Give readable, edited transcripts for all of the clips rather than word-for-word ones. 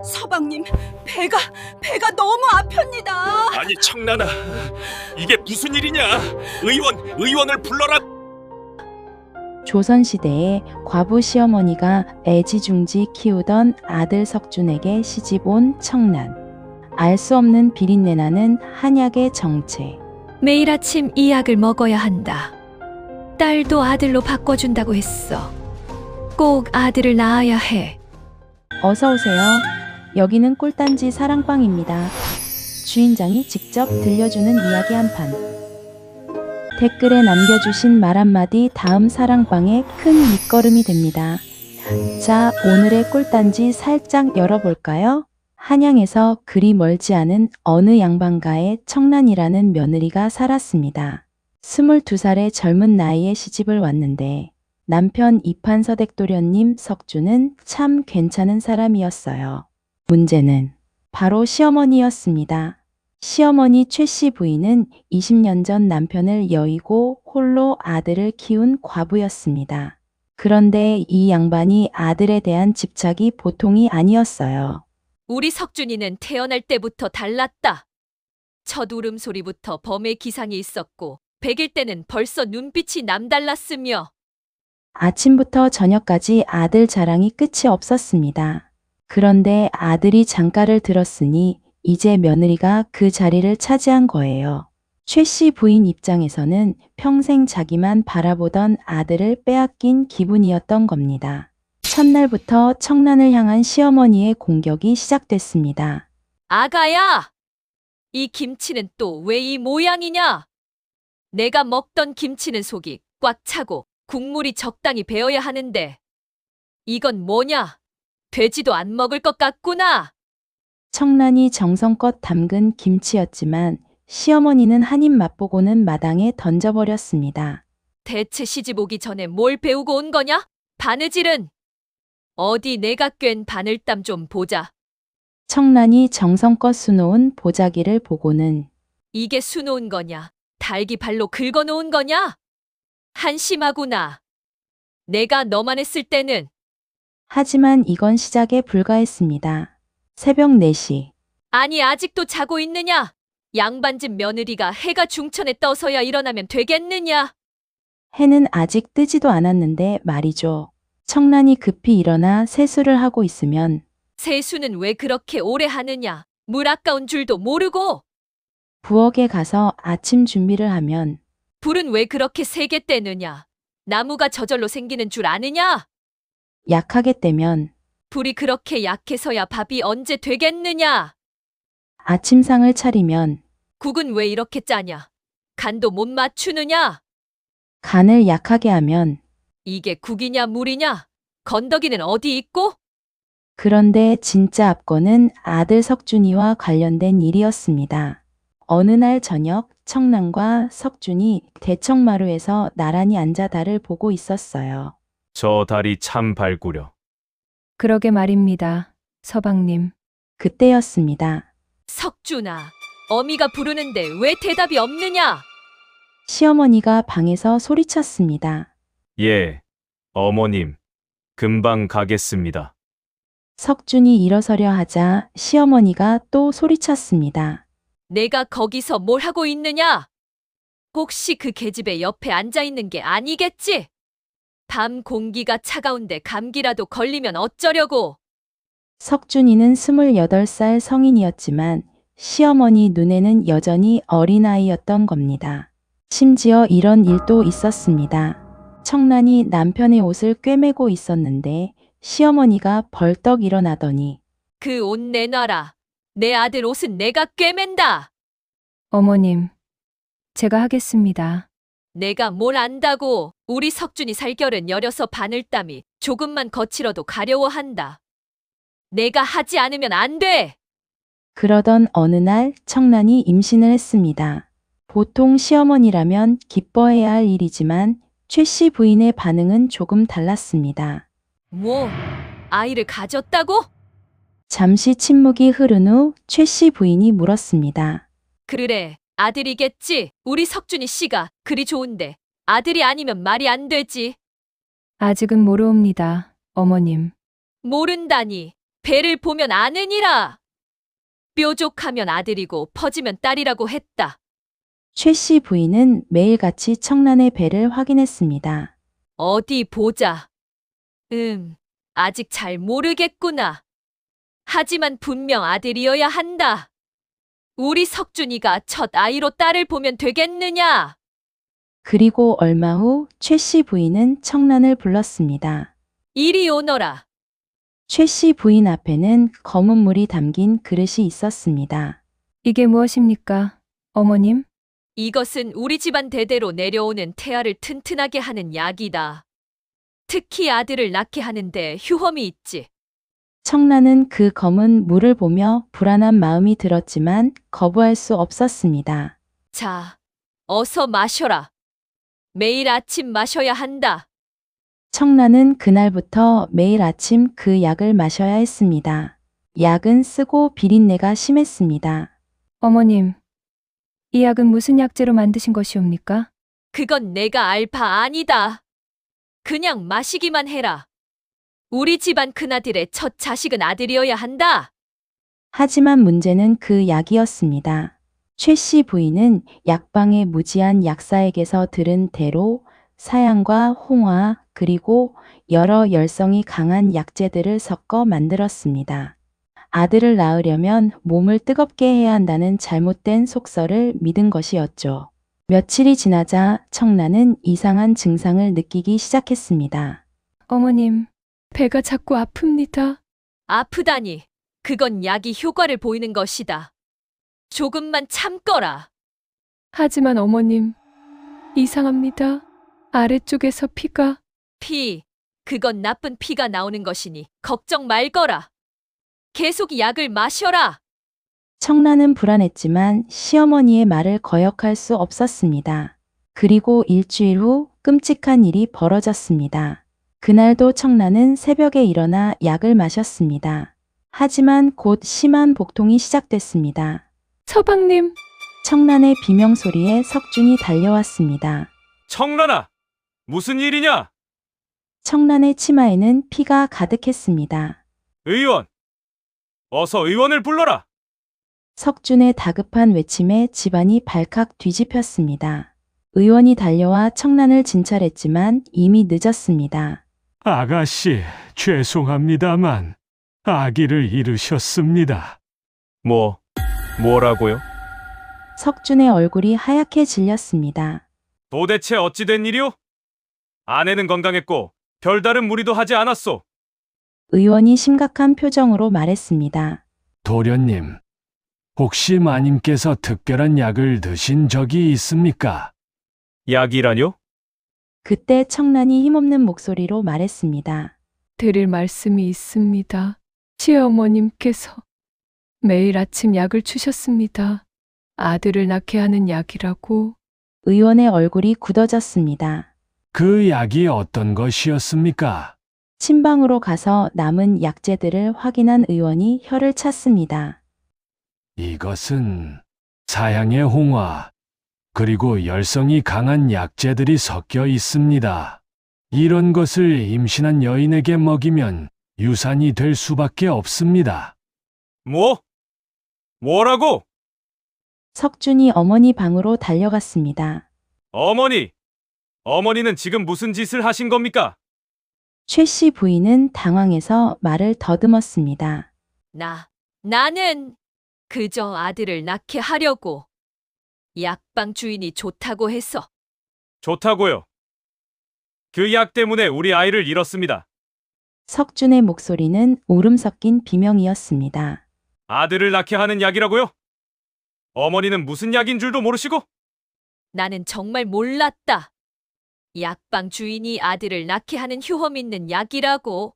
서방님, 배가 너무 아픕니다. 아니 청란아, 이게 무슨 일이냐? 의원을 불러라. 조선시대에 과부 시어머니가 애지중지 키우던 아들 석준에게 시집 온 청란. 알 수 없는 비린내 나는 한약의 정체. 매일 아침 이 약을 먹어야 한다. 딸도 아들로 바꿔준다고 했어. 꼭 아들을 낳아야 해. 어서 오세요. 여기는 꿀단지 사랑방입니다. 주인장이 직접 들려주는 이야기 한 판. 댓글에 남겨주신 말 한마디 다음 사랑방의 큰 밑거름이 됩니다. 자, 오늘의 꿀단지 살짝 열어볼까요? 한양에서 그리 멀지 않은 어느 양반가에 청란이라는 며느리가 살았습니다. 22살의 젊은 나이에 시집을 왔는데 남편 이판서댁도련님 석주는 참 괜찮은 사람이었어요. 문제는 바로 시어머니였습니다. 시어머니 최씨 부인은 20년 전 남편을 여의고 홀로 아들을 키운 과부였습니다. 그런데 이 양반이 아들에 대한 집착이 보통이 아니었어요. 우리 석준이는 태어날 때부터 달랐다. 첫 울음소리부터 범의 기상이 있었고 100일 때는 벌써 눈빛이 남달랐으며 아침부터 저녁까지 아들 자랑이 끝이 없었습니다. 그런데 아들이 장가를 들었으니 이제 며느리가 그 자리를 차지한 거예요. 최 씨 부인 입장에서는 평생 자기만 바라보던 아들을 빼앗긴 기분이었던 겁니다. 첫날부터 청란을 향한 시어머니의 공격이 시작됐습니다. 아가야! 이 김치는 또 왜 이 모양이냐? 내가 먹던 김치는 속이 꽉 차고 국물이 적당히 배어야 하는데 이건 뭐냐? 돼지도 안 먹을 것 같구나. 청란이 정성껏 담근 김치였지만 시어머니는 한 입 맛보고는 마당에 던져버렸습니다. 대체 시집 오기 전에 뭘 배우고 온 거냐? 바느질은? 어디 내가 꿰n 바늘땀 좀 보자. 청란이 정성껏 수놓은 보자기를 보고는 이게 수놓은 거냐? 달기 발로 긁어놓은 거냐? 한심하구나. 내가 너만 했을 때는 하지만 이건 시작에 불과했습니다. 새벽 4시. 아니 아직도 자고 있느냐? 양반집 며느리가 해가 중천에 떠서야 일어나면 되겠느냐? 해는 아직 뜨지도 않았는데 말이죠. 청란이 급히 일어나 세수를 하고 있으면 세수는 왜 그렇게 오래 하느냐? 물 아까운 줄도 모르고 부엌에 가서 아침 준비를 하면 불은 왜 그렇게 세게 떼느냐? 나무가 저절로 생기는 줄 아느냐? 약하게 떼면 불이 그렇게 약해서야 밥이 언제 되겠느냐? 아침상을 차리면 국은 왜 이렇게 짜냐? 간도 못 맞추느냐? 간을 약하게 하면 이게 국이냐 물이냐? 건더기는 어디 있고? 그런데 진짜 압권은 아들 석준이와 관련된 일이었습니다. 어느 날 저녁 청란과 석준이 대청마루에서 나란히 앉아 달을 보고 있었어요. 저 달이 참 밝구려. 그러게 말입니다, 서방님. 그때였습니다. 석준아, 어미가 부르는데 왜 대답이 없느냐? 시어머니가 방에서 소리쳤습니다. 예, 어머님, 금방 가겠습니다. 석준이 일어서려 하자 시어머니가 또 소리쳤습니다. 내가 거기서 뭘 하고 있느냐? 혹시 그 계집애 옆에 앉아 있는 게 아니겠지? 밤 공기가 차가운데 감기라도 걸리면 어쩌려고? 석준이는 28살 성인이었지만 시어머니 눈에는 여전히 어린아이였던 겁니다. 심지어 이런 일도 있었습니다. 청란이 남편의 옷을 꿰매고 있었는데 시어머니가 벌떡 일어나더니 그 옷 내놔라. 내 아들 옷은 내가 꿰맨다. 어머님, 제가 하겠습니다. 내가 뭘 안다고. 우리 석준이 살결은 여려서 바늘땀이 조금만 거칠어도 가려워한다. 내가 하지 않으면 안 돼. 그러던 어느 날 청란이 임신을 했습니다. 보통 시어머니라면 기뻐해야 할 일이지만 최 씨 부인의 반응은 조금 달랐습니다. 뭐? 아이를 가졌다고? 잠시 침묵이 흐른 후 최 씨 부인이 물었습니다. 그래, 아들이겠지. 우리 석준이 씨가 그리 좋은데 아들이 아니면 말이 안 되지. 아직은 모르옵니다, 어머님. 모른다니. 배를 보면 아느니라. 뾰족하면 아들이고 퍼지면 딸이라고 했다. 최 씨 부인은 매일같이 청란의 배를 확인했습니다. 어디 보자. 아직 잘 모르겠구나. 하지만 분명 아들이어야 한다. 우리 석준이가 첫 아이로 딸을 보면 되겠느냐? 그리고 얼마 후 최 씨 부인은 청란을 불렀습니다. 이리 오너라. 최 씨 부인 앞에는 검은 물이 담긴 그릇이 있었습니다. 이게 무엇입니까, 어머님? 이것은 우리 집안 대대로 내려오는 태아를 튼튼하게 하는 약이다. 특히 아들을 낳게 하는데 효험이 있지. 청란은 그 검은 물을 보며 불안한 마음이 들었지만 거부할 수 없었습니다. 자, 어서 마셔라. 매일 아침 마셔야 한다. 청란은 그날부터 매일 아침 그 약을 마셔야 했습니다. 약은 쓰고 비린내가 심했습니다. 어머님, 이 약은 무슨 약재로 만드신 것이옵니까? 그건 내가 알 바 아니다. 그냥 마시기만 해라. 우리 집안 큰아들의 첫 자식은 아들이어야 한다. 하지만 문제는 그 약이었습니다. 최 씨 부인은 약방의 무지한 약사에게서 들은 대로 사양과 홍화 그리고 여러 열성이 강한 약재들을 섞어 만들었습니다. 아들을 낳으려면 몸을 뜨겁게 해야 한다는 잘못된 속설을 믿은 것이었죠. 며칠이 지나자 청란은 이상한 증상을 느끼기 시작했습니다. 어머님, 배가 자꾸 아픕니다. 아프다니. 그건 약이 효과를 보이는 것이다. 조금만 참거라. 하지만 어머님, 이상합니다. 아래쪽에서 피가. 그건 나쁜 피가 나오는 것이니 걱정 말거라. 계속 약을 마셔라. 청란은 불안했지만 시어머니의 말을 거역할 수 없었습니다. 그리고 일주일 후 끔찍한 일이 벌어졌습니다. 그날도 청란은 새벽에 일어나 약을 마셨습니다. 하지만 곧 심한 복통이 시작됐습니다. 서방님, 청란의 비명소리에 석준이 달려왔습니다. 청란아, 무슨 일이냐? 청란의 치마에는 피가 가득했습니다. 의원, 어서 의원을 불러라. 석준의 다급한 외침에 집안이 발칵 뒤집혔습니다. 의원이 달려와 청란을 진찰했지만 이미 늦었습니다. 아가씨, 죄송합니다만 아기를 잃으셨습니다. 뭐라고요? 석준의 얼굴이 하얗게 질렸습니다. 도대체 어찌 된 일이오? 아내는 건강했고 별다른 무리도 하지 않았소. 의원이 심각한 표정으로 말했습니다. 도련님, 혹시 마님께서 특별한 약을 드신 적이 있습니까? 약이라뇨? 그때 청란이 힘없는 목소리로 말했습니다. 드릴 말씀이 있습니다. 시어머님께서 매일 아침 약을 주셨습니다. 아들을 낳게 하는 약이라고. 의원의 얼굴이 굳어졌습니다. 그 약이 어떤 것이었습니까? 침방으로 가서 남은 약재들을 확인한 의원이 혀를 찼습니다. 이것은 사양의 홍화, 그리고 열성이 강한 약재들이 섞여 있습니다. 이런 것을 임신한 여인에게 먹이면 유산이 될 수밖에 없습니다. 뭐라고? 석준이 어머니 방으로 달려갔습니다. 어머니는 지금 무슨 짓을 하신 겁니까? 최 씨 부인은 당황해서 말을 더듬었습니다. 나는 그저 아들을 낳게 하려고. 약방 주인이 좋다고 해서. 좋다고요. 그 약 때문에 우리 아이를 잃었습니다. 석준의 목소리는 울음 섞인 비명이었습니다. 아들을 낳게 하는 약이라고요? 어머니는 무슨 약인 줄도 모르시고? 나는 정말 몰랐다. 약방 주인이 아들을 낳게 하는 효험 있는 약이라고.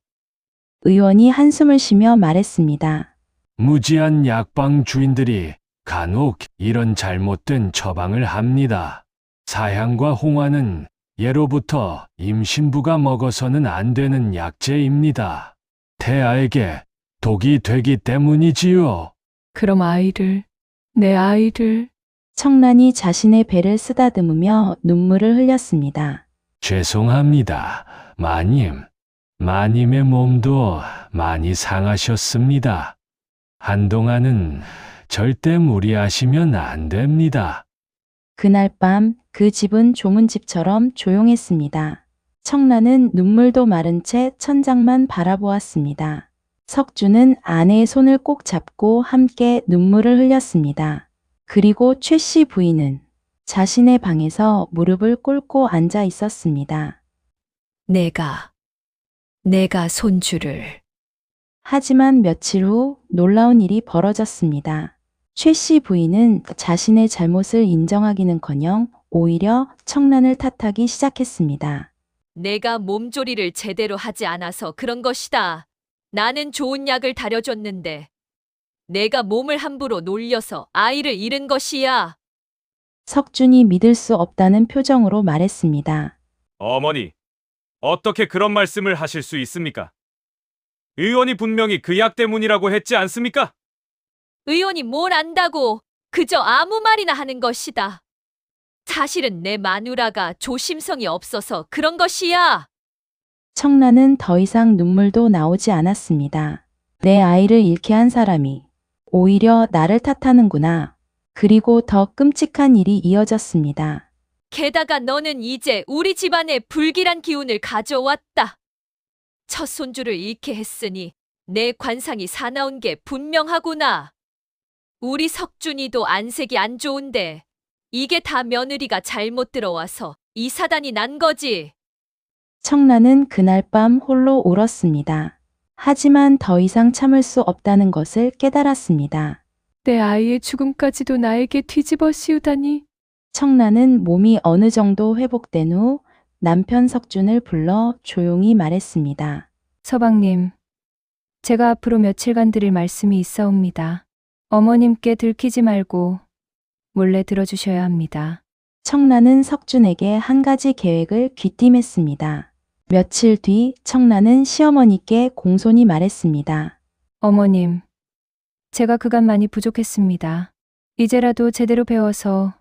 의원이 한숨을 쉬며 말했습니다. 무지한 약방 주인들이 간혹 이런 잘못된 처방을 합니다. 사향과 홍화는 예로부터 임신부가 먹어서는 안 되는 약재입니다. 태아에게 독이 되기 때문이지요. 그럼 내 아이를. 청란이 자신의 배를 쓰다듬으며 눈물을 흘렸습니다. 죄송합니다, 마님. 마님의 몸도 많이 상하셨습니다. 한동안은 절대 무리하시면 안 됩니다. 그날 밤 그 집은 조문집처럼 조용했습니다. 청란은 눈물도 마른 채 천장만 바라보았습니다. 석주는 아내의 손을 꼭 잡고 함께 눈물을 흘렸습니다. 그리고 최 씨 부인은 자신의 방에서 무릎을 꿇고 앉아 있었습니다. 내가 손주를. 하지만 며칠 후 놀라운 일이 벌어졌습니다. 최 씨 부인은 자신의 잘못을 인정하기는커녕 오히려 청란을 탓하기 시작했습니다. 내가 몸조리를 제대로 하지 않아서 그런 것이다. 나는 좋은 약을 다려줬는데 내가 몸을 함부로 놀려서 아이를 잃은 것이야. 석준이 믿을 수 없다는 표정으로 말했습니다. 어머니, 어떻게 그런 말씀을 하실 수 있습니까? 의원이 분명히 그 약 때문이라고 했지 않습니까? 의원이 뭘 안다고 그저 아무 말이나 하는 것이다. 사실은 내 마누라가 조심성이 없어서 그런 것이야. 청란은 더 이상 눈물도 나오지 않았습니다. 내 아이를 잃게 한 사람이 오히려 나를 탓하는구나. 그리고 더 끔찍한 일이 이어졌습니다. 게다가 너는 이제 우리 집안에 불길한 기운을 가져왔다. 첫 손주를 잃게 했으니 내 관상이 사나운 게 분명하구나. 우리 석준이도 안색이 안 좋은데 이게 다 며느리가 잘못 들어와서 이 사단이 난 거지. 청란은 그날 밤 홀로 울었습니다. 하지만 더 이상 참을 수 없다는 것을 깨달았습니다. 내 아이의 죽음까지도 나에게 뒤집어 씌우다니. 청란은 몸이 어느 정도 회복된 후 남편 석준을 불러 조용히 말했습니다. 서방님, 제가 앞으로 며칠간 드릴 말씀이 있사옵니다. 어머님께 들키지 말고 몰래 들어주셔야 합니다. 청란은 석준에게 한 가지 계획을 귀띔했습니다. 며칠 뒤 청란은 시어머니께 공손히 말했습니다. 어머님, 제가 그간 많이 부족했습니다. 이제라도 제대로 배워서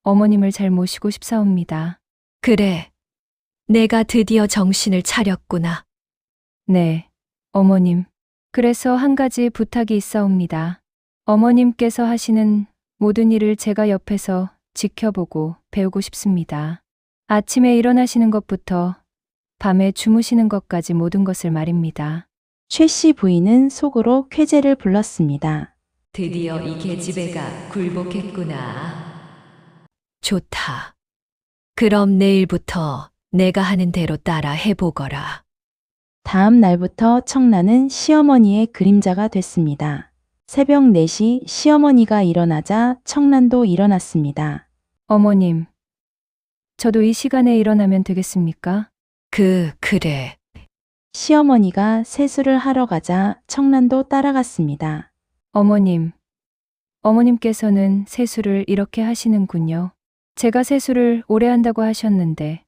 어머님을 잘 모시고 싶사옵니다. 그래, 내가 드디어 정신을 차렸구나. 네, 어머님. 그래서 한 가지 부탁이 있사옵니다. 어머님께서 하시는 모든 일을 제가 옆에서 지켜보고 배우고 싶습니다. 아침에 일어나시는 것부터 밤에 주무시는 것까지 모든 것을 말입니다. 최 씨 부인은 속으로 쾌재를 불렀습니다. 드디어 이 계집애가 굴복했구나. 좋다. 그럼 내일부터 내가 하는 대로 따라 해보거라. 다음 날부터 청란은 시어머니의 그림자가 됐습니다. 새벽 4시 시어머니가 일어나자 청란도 일어났습니다. 어머님, 저도 이 시간에 일어나면 되겠습니까? 그래. 시어머니가 세수를 하러 가자 청란도 따라갔습니다. 어머님, 어머님께서는 세수를 이렇게 하시는군요. 제가 세수를 오래 한다고 하셨는데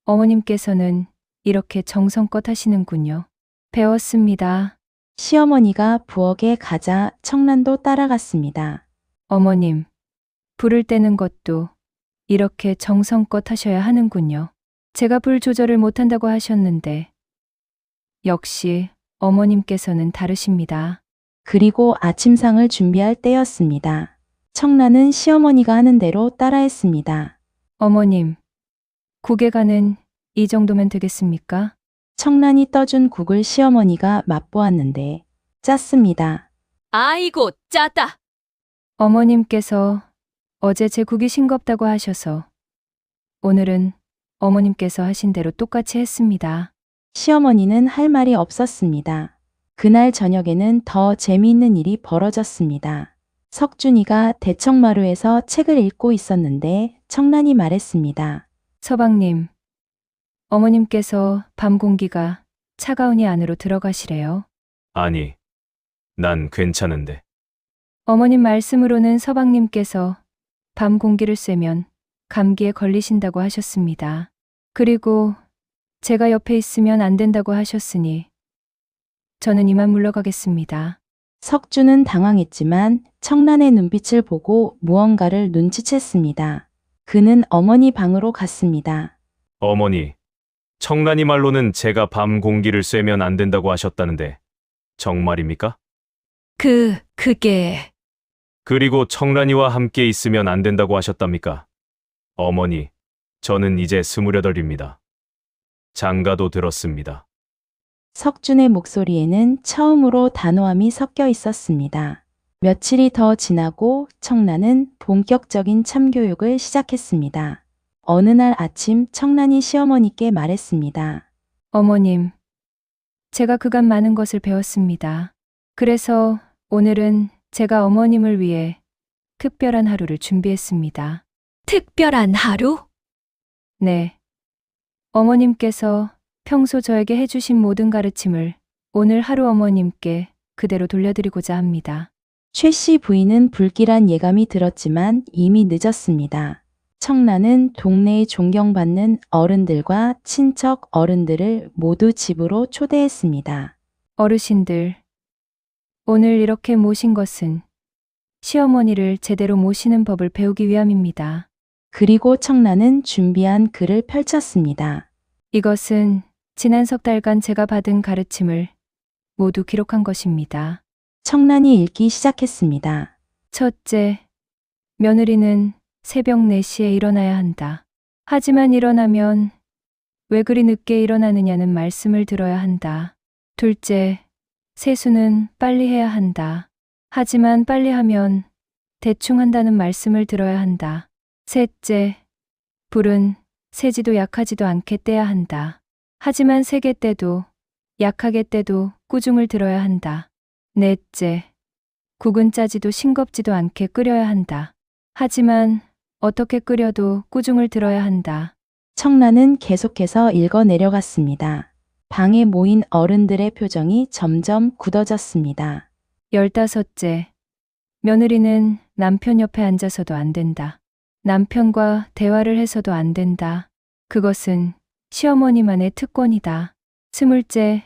어머님께서는 이렇게 정성껏 하시는군요. 배웠습니다. 시어머니가 부엌에 가자 청란도 따라갔습니다. 어머님, 불을 떼는 것도 이렇게 정성껏 하셔야 하는군요. 제가 불 조절을 못한다고 하셨는데 역시 어머님께서는 다르십니다. 그리고 아침상을 준비할 때였습니다. 청란은 시어머니가 하는 대로 따라했습니다. 어머님, 국에 가는 이 정도면 되겠습니까? 청란이 떠준 국을 시어머니가 맛보았는데 짰습니다. 아이고, 짜다. 어머님께서 어제 제 국이 싱겁다고 하셔서 오늘은 어머님께서 하신 대로 똑같이 했습니다. 시어머니는 할 말이 없었습니다. 그날 저녁에는 더 재미있는 일이 벌어졌습니다. 석준이가 대청마루에서 책을 읽고 있었는데 청란이 말했습니다. 서방님, 어머님께서 밤 공기가 차가우니 안으로 들어가시래요. 아니, 난 괜찮은데. 어머님 말씀으로는 서방님께서 밤 공기를 쐬면 감기에 걸리신다고 하셨습니다. 그리고 제가 옆에 있으면 안 된다고 하셨으니 저는 이만 물러가겠습니다. 석준은 당황했지만 청란의 눈빛을 보고 무언가를 눈치챘습니다. 그는 어머니 방으로 갔습니다. 어머니, 청란이 말로는 제가 밤 공기를 쐬면 안 된다고 하셨다는데 정말입니까? 그게 그리고 청란이와 함께 있으면 안 된다고 하셨답니까? 어머니, 저는 이제 28입니다. 장가도 들었습니다. 석준의 목소리에는 처음으로 단호함이 섞여 있었습니다. 며칠이 더 지나고 청란은 본격적인 참교육을 시작했습니다. 어느 날 아침 청란이 시어머니께 말했습니다. 어머님, 제가 그간 많은 것을 배웠습니다. 그래서 오늘은 제가 어머님을 위해 특별한 하루를 준비했습니다. 특별한 하루? 네. 어머님께서 평소 저에게 해주신 모든 가르침을 오늘 하루 어머님께 그대로 돌려드리고자 합니다. 최 씨 부인은 불길한 예감이 들었지만 이미 늦었습니다. 청란은 동네의 존경받는 어른들과 친척 어른들을 모두 집으로 초대했습니다. 어르신들, 오늘 이렇게 모신 것은 시어머니를 제대로 모시는 법을 배우기 위함입니다. 그리고 청란은 준비한 글을 펼쳤습니다. 이것은 지난 석 달간 제가 받은 가르침을 모두 기록한 것입니다. 청란이 읽기 시작했습니다. 첫째, 며느리는 새벽 4시에 일어나야 한다. 하지만 일어나면 왜 그리 늦게 일어나느냐는 말씀을 들어야 한다. 둘째, 세수는 빨리 해야 한다. 하지만 빨리 하면 대충 한다는 말씀을 들어야 한다. 셋째, 불은 세지도 약하지도 않게 떼야 한다. 하지만 세게 떼도 약하게 떼도 꾸중을 들어야 한다. 넷째, 국은 짜지도 싱겁지도 않게 끓여야 한다. 하지만 어떻게 끓여도 꾸중을 들어야 한다. 청란은 계속해서 읽어 내려갔습니다. 방에 모인 어른들의 표정이 점점 굳어졌습니다. 15째, 며느리는 남편 옆에 앉아서도 안 된다. 남편과 대화를 해서도 안 된다. 그것은 시어머니만의 특권이다. 20째,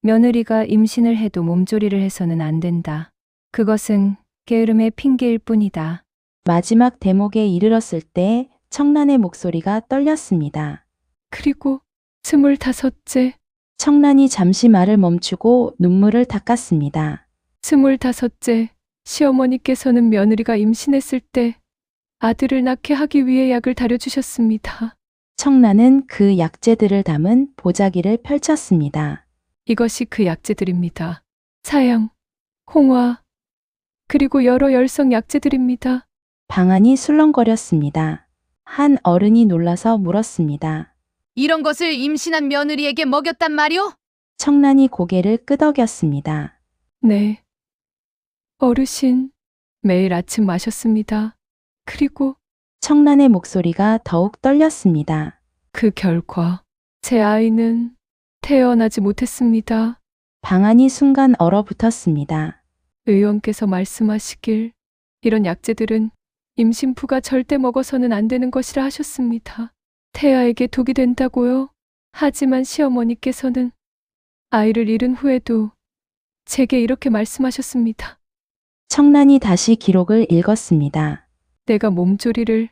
며느리가 임신을 해도 몸조리를 해서는 안 된다. 그것은 게으름의 핑계일 뿐이다. 마지막 대목에 이르렀을 때 청란의 목소리가 떨렸습니다. 그리고 25째, 청란이 잠시 말을 멈추고 눈물을 닦았습니다. 25째, 시어머니께서는 며느리가 임신했을 때 아들을 낳게 하기 위해 약을 다려주셨습니다. 청란은 그 약재들을 담은 보자기를 펼쳤습니다. 이것이 그 약재들입니다. 사양, 홍화, 그리고 여러 열성 약재들입니다. 방안이 술렁거렸습니다. 한 어른이 놀라서 물었습니다. 이런 것을 임신한 며느리에게 먹였단 말이오? 청란이 고개를 끄덕였습니다. 네. 어르신, 매일 아침 마셨습니다. 그리고 청란의 목소리가 더욱 떨렸습니다. 그 결과 제 아이는 태어나지 못했습니다. 방안이 순간 얼어붙었습니다. 의원께서 말씀하시길 이런 약재들은 임신부가 절대 먹어서는 안 되는 것이라 하셨습니다. 태아에게 독이 된다고요? 하지만 시어머니께서는 아이를 잃은 후에도 제게 이렇게 말씀하셨습니다. 청란이 다시 기록을 읽었습니다. 내가 몸조리를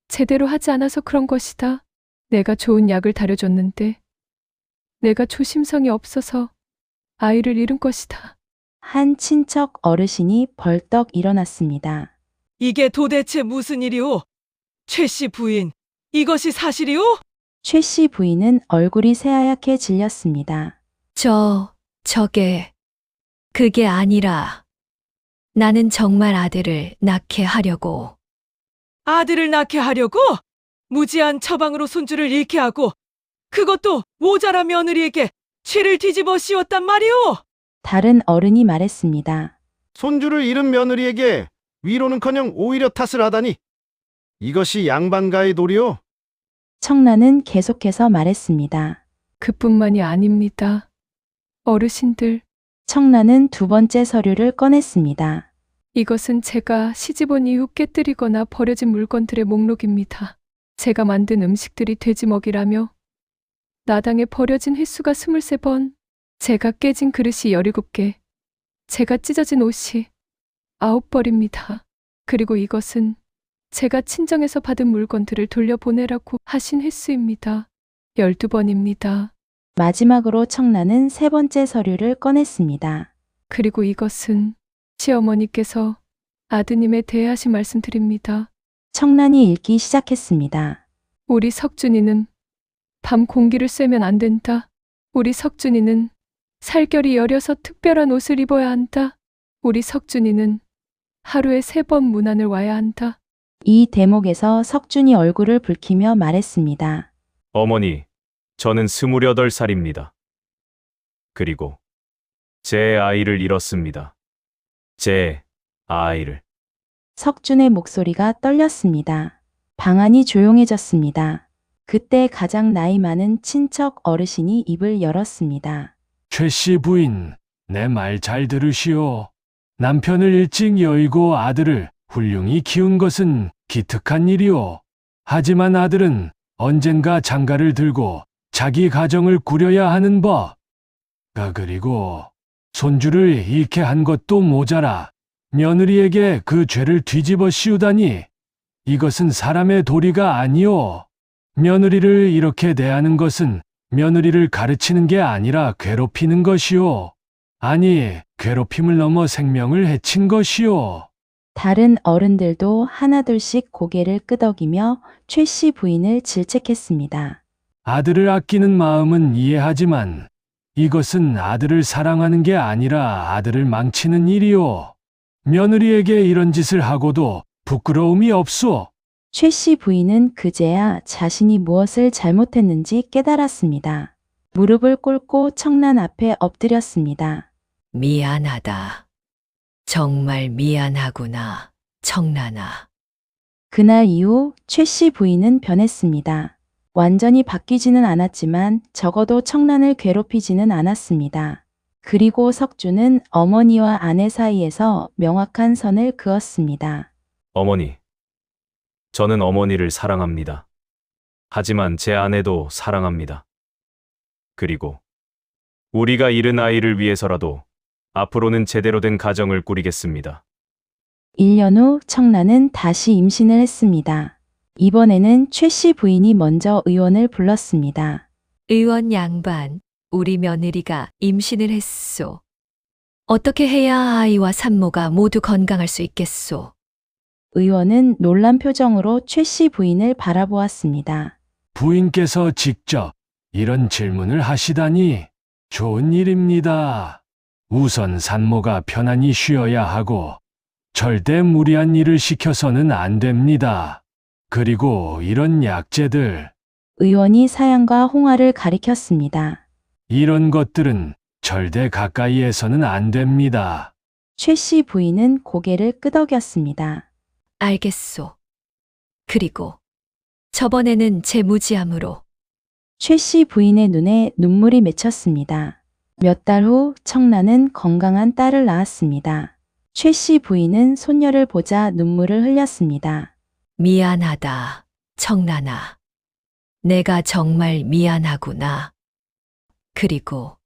제대로 하지 않아서 그런 것이다. 내가 좋은 약을 다려줬는데 내가 조심성이 없어서 아이를 잃은 것이다. 한 친척 어르신이 벌떡 일어났습니다. 이게 도대체 무슨 일이오? 최 씨 부인, 이것이 사실이오? 최 씨 부인은 얼굴이 새하얗게 질렸습니다. 그게 아니라 나는 정말 아들을 낳게 하려고. 아들을 낳게 하려고? 무지한 처방으로 손주를 잃게 하고 그것도 모자라 며느리에게 죄를 뒤집어 씌웠단 말이오? 다른 어른이 말했습니다. 손주를 잃은 며느리에게 위로는커녕 오히려 탓을 하다니 이것이 양반가의 도리요? 청란은 계속해서 말했습니다. 그뿐만이 아닙니다. 어르신들, 청란은 두 번째 서류를 꺼냈습니다. 이것은 제가 시집온 이후 깨뜨리거나 버려진 물건들의 목록입니다. 제가 만든 음식들이 돼지 먹이라며 나당에 버려진 횟수가 23번, 제가 깨진 그릇이 17개, 제가 찢어진 옷이 9벌입니다. 그리고 이것은 제가 친정에서 받은 물건들을 돌려보내라고 하신 횟수입니다. 12번입니다. 마지막으로 청란은 세 번째 서류를 꺼냈습니다. 그리고 이것은 시어머니께서 아드님에 대해 하신 말씀드립니다. 청란이 읽기 시작했습니다. 우리 석준이는 밤 공기를 쐬면 안 된다. 우리 석준이는 살결이 여려서 특별한 옷을 입어야 한다. 우리 석준이는 하루에 3번 문안을 와야 한다. 이 대목에서 석준이 얼굴을 붉히며 말했습니다. 어머니, 저는 28살입니다. 그리고 제 아이를 잃었습니다. 제 아이를. 석준의 목소리가 떨렸습니다. 방안이 조용해졌습니다. 그때 가장 나이 많은 친척 어르신이 입을 열었습니다. 최 씨 부인, 내 말 잘 들으시오. 남편을 일찍 여의고 아들을 훌륭히 키운 것은 기특한 일이오. 하지만 아들은 언젠가 장가를 들고 자기 가정을 꾸려야 하는 법. 그리고 손주를 잃게 한 것도 모자라 며느리에게 그 죄를 뒤집어 씌우다니. 이것은 사람의 도리가 아니오. 며느리를 이렇게 대하는 것은 며느리를 가르치는 게 아니라 괴롭히는 것이오. 아니, 괴롭힘을 넘어 생명을 해친 것이오. 다른 어른들도 하나둘씩 고개를 끄덕이며 최 씨 부인을 질책했습니다. 아들을 아끼는 마음은 이해하지만 이것은 아들을 사랑하는 게 아니라 아들을 망치는 일이오. 며느리에게 이런 짓을 하고도 부끄러움이 없소. 최 씨 부인은 그제야 자신이 무엇을 잘못했는지 깨달았습니다. 무릎을 꿇고 청란 앞에 엎드렸습니다. 미안하다. 정말 미안하구나, 청란아. 그날 이후 최 씨 부인은 변했습니다. 완전히 바뀌지는 않았지만 적어도 청란을 괴롭히지는 않았습니다. 그리고 석준은 어머니와 아내 사이에서 명확한 선을 그었습니다. 어머니, 저는 어머니를 사랑합니다. 하지만 제 아내도 사랑합니다. 그리고 우리가 잃은 아이를 위해서라도 앞으로는 제대로 된 가정을 꾸리겠습니다. 1년 후 청란은 다시 임신을 했습니다. 이번에는 최 씨 부인이 먼저 의원을 불렀습니다. 의원 양반, 우리 며느리가 임신을 했소. 어떻게 해야 아이와 산모가 모두 건강할 수 있겠소? 의원은 놀란 표정으로 최 씨 부인을 바라보았습니다. 부인께서 직접 이런 질문을 하시다니 좋은 일입니다. 우선 산모가 편안히 쉬어야 하고 절대 무리한 일을 시켜서는 안 됩니다. 그리고 이런 약재들, 의원이 사양과 홍화를 가리켰습니다. 이런 것들은 절대 가까이에서는 안 됩니다. 최 씨 부인은 고개를 끄덕였습니다. 알겠소. 그리고 저번에는 제 무지함으로 최 씨 부인의 눈에 눈물이 맺혔습니다. 몇 달 후 청란은 건강한 딸을 낳았습니다. 최 씨 부인은 손녀를 보자 눈물을 흘렸습니다. 미안하다, 청란아. 내가 정말 미안하구나. 그리고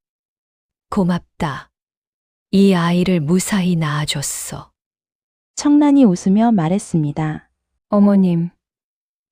고맙다. 이 아이를 무사히 낳아줬어. 청란이 웃으며 말했습니다. 어머님,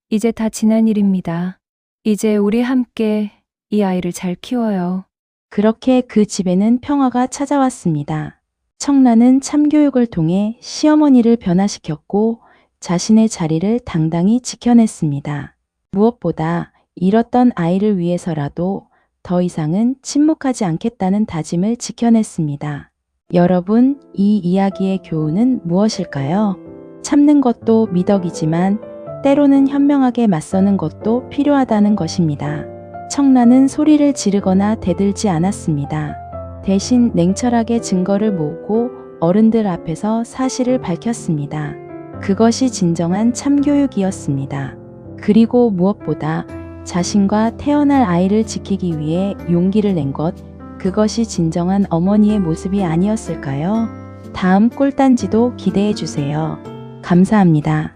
이제 다 지난 일입니다. 이제 우리 함께 이 아이를 잘 키워요. 그렇게 그 집에는 평화가 찾아왔습니다. 청란은 참교육을 통해 시어머니를 변화시켰고 자신의 자리를 당당히 지켜냈습니다. 무엇보다 잃었던 아이를 위해서라도 더 이상은 침묵하지 않겠다는 다짐을 지켜냈습니다. 여러분, 이 이야기의 교훈은 무엇일까요? 참는 것도 미덕이지만 때로는 현명하게 맞서는 것도 필요하다는 것입니다. 청란은 소리를 지르거나 대들지 않았습니다. 대신 냉철하게 증거를 모으고 어른들 앞에서 사실을 밝혔습니다. 그것이 진정한 참교육이었습니다. 그리고 무엇보다 자신과 태어날 아이를 지키기 위해 용기를 낸 것, 그것이 진정한 어머니의 모습이 아니었을까요? 다음 꿀단지도 기대해 주세요. 감사합니다.